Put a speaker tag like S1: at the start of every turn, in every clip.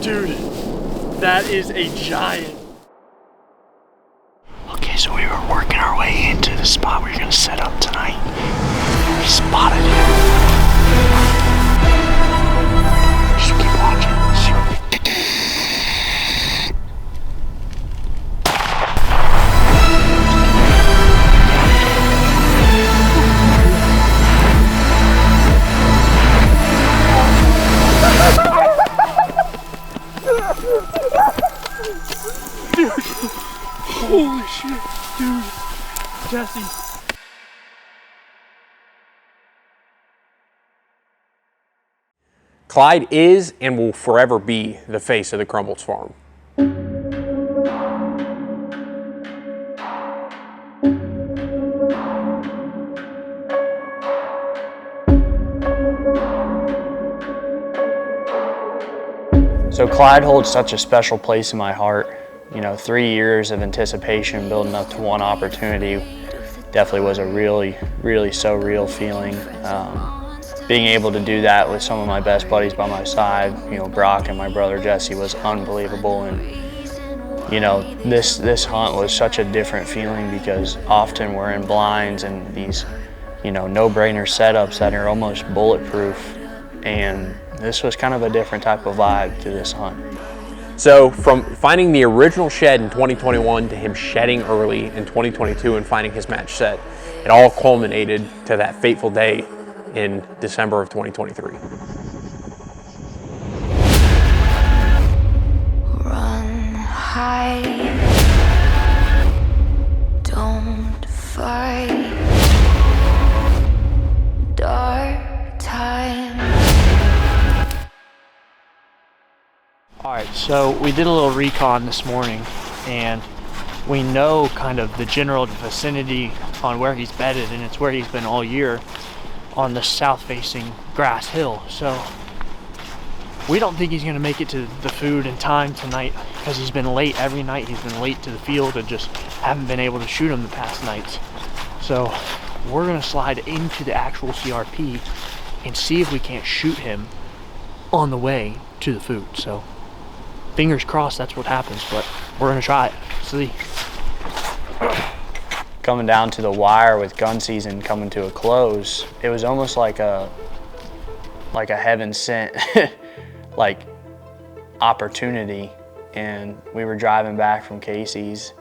S1: Dude, that is a giant.
S2: Okay, so we were working our way into the spot we were gonna set up tonight. We spotted him. Just keep watching.
S1: Dude, holy shit, dude, Jesse.
S3: Clyde is and will forever be the face of the Krumboltz Farm.
S4: So Clyde holds such a special place in my heart. You know, 3 years of anticipation building up to one opportunity definitely was a really surreal feeling. Being able to do that with some of my best buddies by my side, you know, Brock and my brother Jesse, was unbelievable. And you know, this hunt was such a different feeling because often we're in blinds and these, you know, no-brainer setups that are almost bulletproof, and this was kind of a different type of vibe to this hunt.
S3: So from finding the original shed in 2021 to him shedding early in 2022 and finding his match set, it all culminated to that fateful day in December of 2023.
S5: Run, hide, don't fight, dark time.
S1: All right, so we did a little recon this morning, and we know kind of the general vicinity on where he's bedded, and it's where he's been all year on the south-facing grass hill. So we don't think he's going to make it to the food in time tonight because he's been late every night. He's been late to the field and just haven't been able to shoot him the past nights. So we're going to slide into the actual CRP and see if we can't shoot him on the way to the food. So fingers crossed that's what happens, but we're going to try it. See.
S4: Coming down to the wire with gun season coming to a close, it was almost like a heaven sent like opportunity. And we were driving back from Casey's,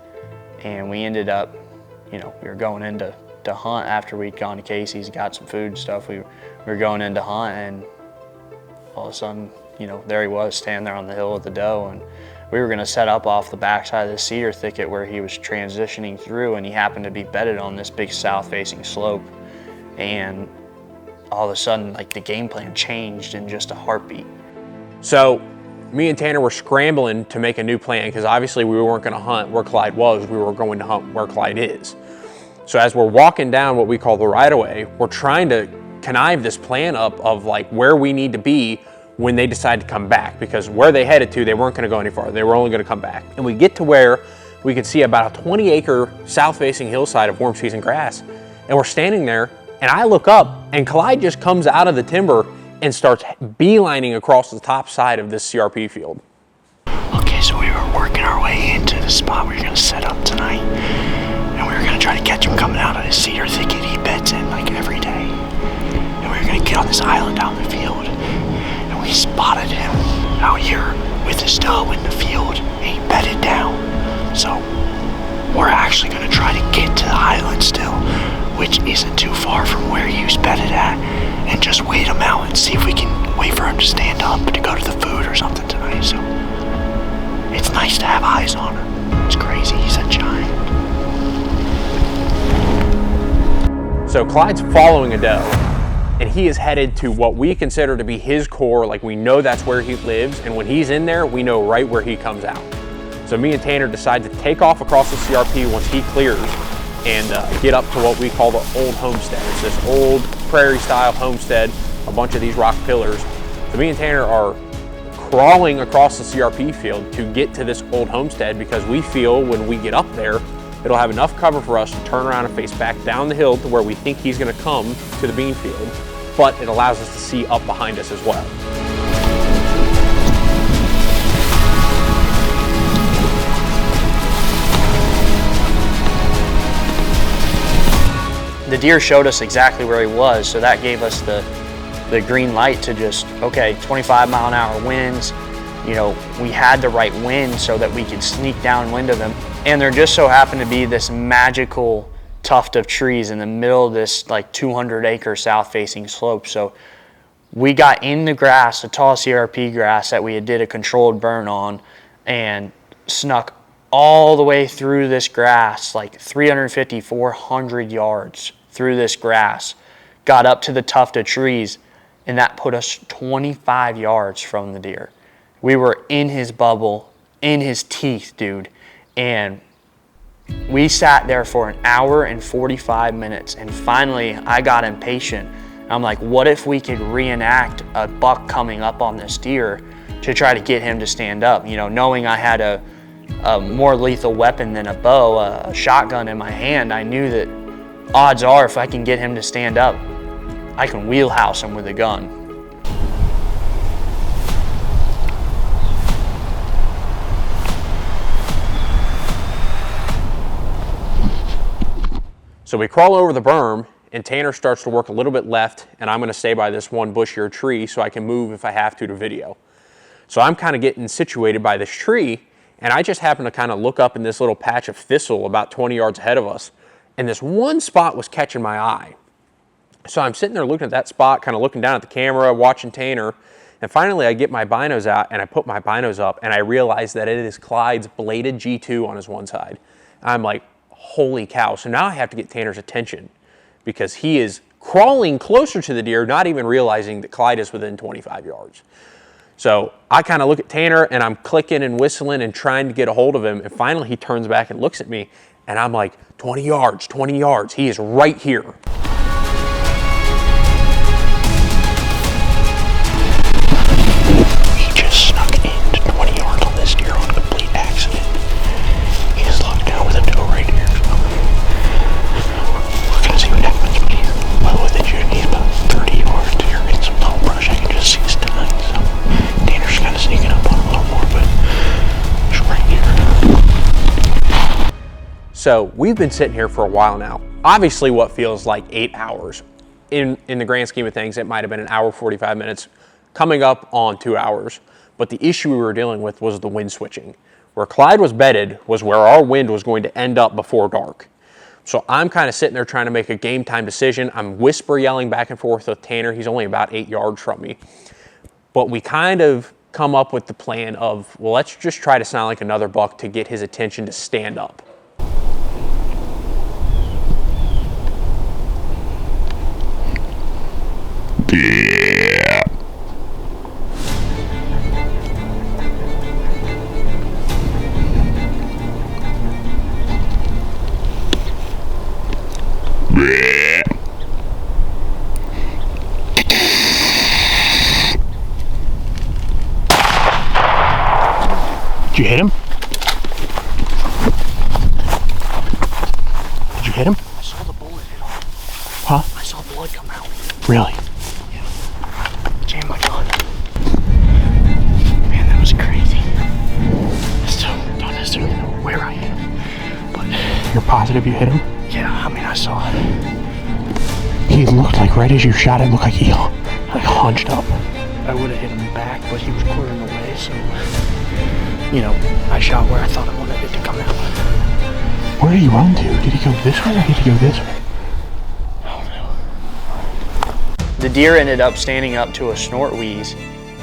S4: and we ended up, you know, we were going into hunt after we'd gone to Casey's, got some food and stuff. We were going into hunt, and all of a sudden, you know, there he was standing there on the hill with the doe, and we were going to set up off the backside of the cedar thicket where he was transitioning through, and he happened to be bedded on this big south-facing slope. And all of a sudden, like, the game plan changed in just a heartbeat.
S3: So me and Tanner were scrambling to make a new plan because obviously we weren't going to hunt where Clyde was, we were going to hunt where Clyde is. So as we're walking down what we call the right-of-way, we're trying to connive this plan up of like where we need to be when they decide to come back, because where they headed to, they weren't going to go any farther. They were only going to come back. And we get to where we could see about a 20-acre south-facing hillside of warm season grass. And we're standing there, and I look up, and Clyde just comes out of the timber and starts beelining across the top side of this CRP field.
S2: Okay, so we were working our way into the spot we were gonna set up tonight, and we were gonna try to catch him coming out of his cedar thicket he beds in like every day. And we were gonna get on this island down the field, and we spotted him out here with his doe in the field, and he bedded down. So we're actually gonna try to get to the island still, which isn't too far from where he was bedded at, and just wait him out and see if we can wait for him to stand up to go to the food or something tonight. So it's nice to have eyes on him. It's crazy, he's a giant.
S3: So Clyde's following a doe, and he is headed to what we consider to be his core. Like, we know that's where he lives, and when he's in there, we know right where he comes out. So me and Tanner decide to take off across the CRP once he clears and get up to what we call the old homestead. It's this old prairie-style homestead, a bunch of these rock pillars. So me and Tanner are crawling across the CRP field to get to this old homestead, because we feel when we get up there, it'll have enough cover for us to turn around and face back down the hill to where we think he's going to come to the bean field, but it allows us to see up behind us as well.
S4: the deer showed us exactly where he was, so that gave us the green light to just, okay, 25-mile-an-hour winds. You know, we had the right wind so that we could sneak downwind of them. And there just so happened to be this magical tuft of trees in the middle of this like 200-acre south-facing slope. So we got in the grass, the tall CRP grass that we did a controlled burn on, and snuck all the way through this grass, like 350, 400 yards through this grass, got up to the tuft of trees, and that put us 25 yards from the deer. We were in his bubble, in his teeth, dude. And we sat there for an hour and 45 minutes. And finally, I got impatient. I'm like, what if we could reenact a buck coming up on this deer to try to get him to stand up? You know, knowing I had a more lethal weapon than a bow, a shotgun in my hand, I knew that odds are if I can get him to stand up, I can wheelhouse him with a gun.
S3: So we crawl over the berm, and Tanner starts to work a little bit left, and I'm gonna stay by this one bushier tree so I can move if I have to video. So I'm kind of getting situated by this tree, and I just happen to kind of look up in this little patch of thistle about 20 yards ahead of us, and this one spot was catching my eye. So I'm sitting there looking at that spot, kind of looking down at the camera, watching Tanner, and finally I get my binos out, and I put my binos up, and I realize that it is Clyde's bladed G2 on his one side. I'm like, holy cow. So now I have to get Tanner's attention because he is crawling closer to the deer, not even realizing that Clyde is within 25 yards. So I kind of look at Tanner, and I'm clicking and whistling and trying to get a hold of him. And finally he turns back and looks at me, and I'm like, 20 yards, 20 yards. He is right here.
S2: He just snuck into 20 yards on this deer on complete accident. He is locked down with a doe right here. So we're gonna see what happens, but he's well within shooting. He's about 30 yards here in some tall brush. I can just see his tongue. So Tanner's kind of sneaking up on a little more, but he's right here.
S3: So we've been sitting here for a while now. Obviously what feels like 8 hours. In the grand scheme of things, it might have been an hour, 45 minutes, coming up on 2 hours. But the issue we were dealing with was the wind switching. Where Clyde was bedded was where our wind was going to end up before dark. So I'm kind of sitting there trying to make a game time decision. I'm whisper yelling back and forth with Tanner. He's only about 8 yards from me. But we kind of come up with the plan of, well, let's just try to sound like another buck to get his attention to stand up.
S2: Yeah. Did you hit him? Did you hit him?
S1: I saw the bullet hit him.
S2: Huh?
S1: I saw blood come out.
S2: Really?
S1: Jam my gun.
S2: Man, that was crazy. I still don't necessarily know where I hit him. But you're positive you hit him?
S1: Yeah, I mean, I saw it.
S2: He looked like right as you shot it, looked like he like hunched up.
S1: I would have hit him back, but he was quartering away, so, you know, I shot where I thought I wanted it to come out.
S2: Where did he run to? Did he go this way or did he go this way?
S4: The deer ended up standing up to a snort wheeze,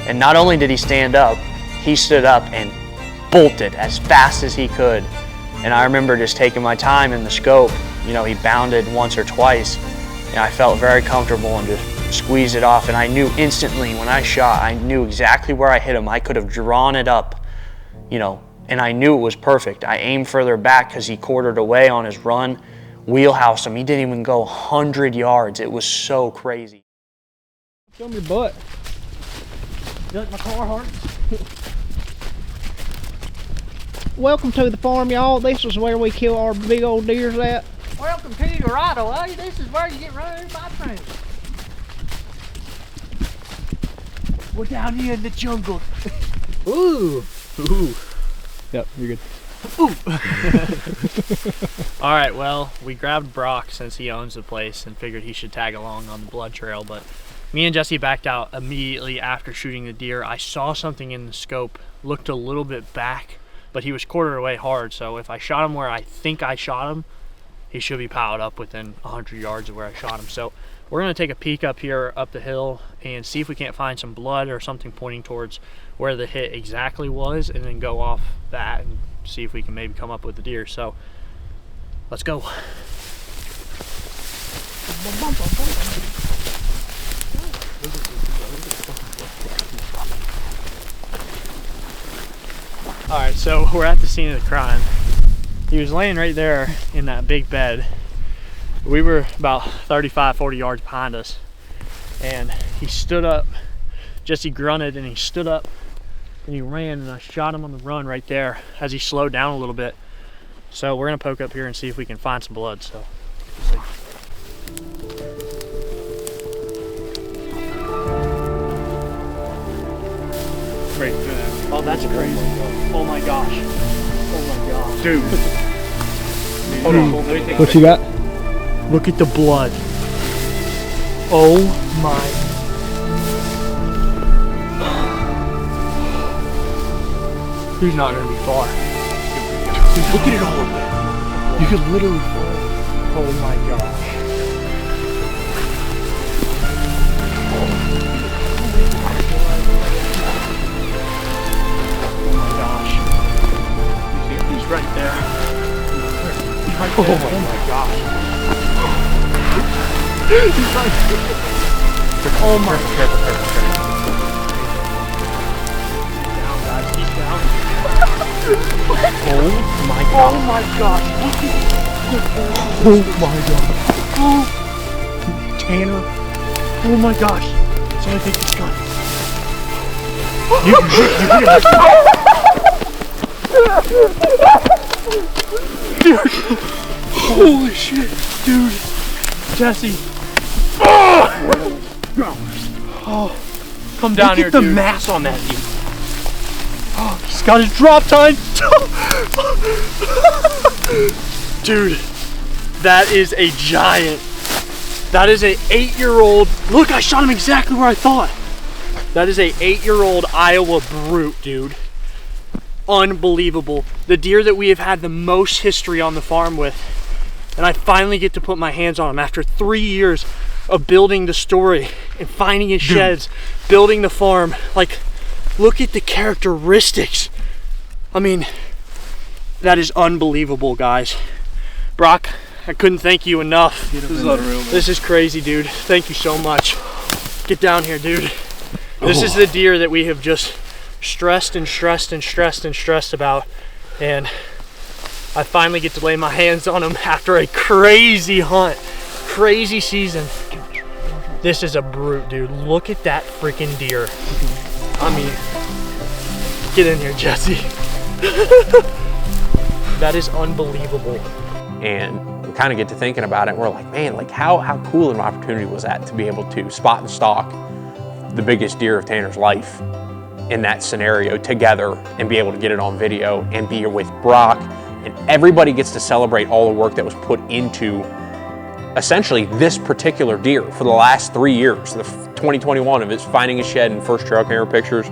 S4: and not only did he stand up, he stood up and bolted as fast as he could. And I remember just taking my time in the scope. You know, he bounded once or twice, and I felt very comfortable and just squeezed it off. And I knew instantly when I shot, I knew exactly where I hit him. I could have drawn it up, you know, and I knew it was perfect. I aimed further back because he quartered away on his run, wheelhoused him. He didn't even go 100 yards. It was so crazy.
S6: Show me your butt. You like my Carhartt? Welcome to the farm, y'all. This is where we kill our big old deers at. Welcome to Dorado, eh? This is where you get run over by trains. We're down here in the jungle. Ooh. Ooh. Yep, you're good.
S1: All right, well, we grabbed Brock since he owns the place and figured he should tag along on the blood trail, but me and Jesse backed out immediately after shooting the deer. I saw something in the scope, looked a little bit back, but he was quartered away hard, so if I shot him where I think I shot him, he should be piled up within 100 yards of where I shot him. So we're gonna take a peek up here, up the hill, and see if we can't find some blood or something pointing towards where the hit exactly was, and then go off that and see if we can maybe come up with the deer. So let's go. All right, so we're at the scene of the crime. He was laying right there in that big bed. We were about 35, 40 yards behind us, and he stood up. Jesse grunted and he stood up and he ran, and I shot him on the run right there as he slowed down a little bit. So we're gonna poke up here and see if we can find some blood. So let's see. Great. Oh, that's crazy. Oh my gosh. Oh my gosh. Dude. Hold on. Let me take
S6: What you got?
S1: Look at the blood. Oh my. He's not gonna be far. Dude, look at it all. You could literally fall. Oh my gosh. Oh my gosh. He's right there. He's right there. Oh my gosh. He's right there. Oh my. Careful. Down, guys. He's down. Oh my god. Oh my god. Oh my god. Oh. Tanner. Oh my gosh. Somebody take this gun. You dude. Holy shit. Dude. Jesse. Oh. Come down here, dude. Look at the mass on that dude. Oh, he's got his drop time. Dude, that is a giant. That is a 8-year-old. Look, I shot him exactly where I thought. That is a 8-year-old Iowa brute, dude. Unbelievable. The deer that we have had the most history on the farm with. And I finally get to put my hands on him after 3 years of building the story and finding his sheds, building the farm. Like, look at the characteristics. I mean, that is unbelievable, guys. Brock, I couldn't thank you enough. This is unreal, man. This is crazy, dude. Thank you so much. Get down here, dude. This is the deer that we have just stressed about, and I finally get to lay my hands on him after a crazy hunt, crazy season. This is a brute, dude. Look at that freaking deer. I mean, get in here, Jesse. That is unbelievable.
S3: And we kind of get to thinking about it, and we're like, man, like how cool an opportunity was that to be able to spot and stalk the biggest deer of Tanner's life in that scenario together and be able to get it on video and be here with Brock, and everybody gets to celebrate all the work that was put into essentially this particular deer for the last 3 years. The 2021 of his finding his shed and first trail camera pictures.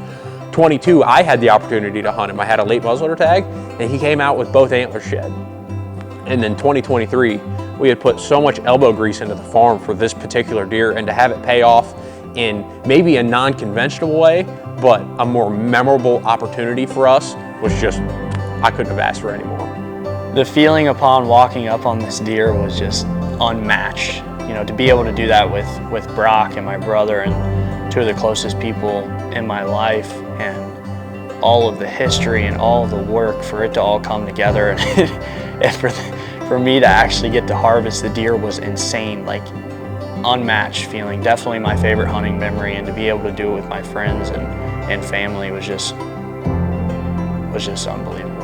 S3: 22, I had the opportunity to hunt him. I had a late muzzleloader tag, and he came out with both antlers shed. And then 2023, we had put so much elbow grease into the farm for this particular deer, and to have it pay off in maybe a non-conventional way, but a more memorable opportunity for us was just, I couldn't have asked for any more.
S4: The feeling upon walking up on this deer was just unmatched. You know, to be able to do that with Brock and my brother and two of the closest people in my life, and all of the history and all of the work for it to all come together, and for me to actually get to harvest the deer was insane. Like, unmatched feeling. Definitely my favorite hunting memory, and to be able to do it with my friends and family was just unbelievable.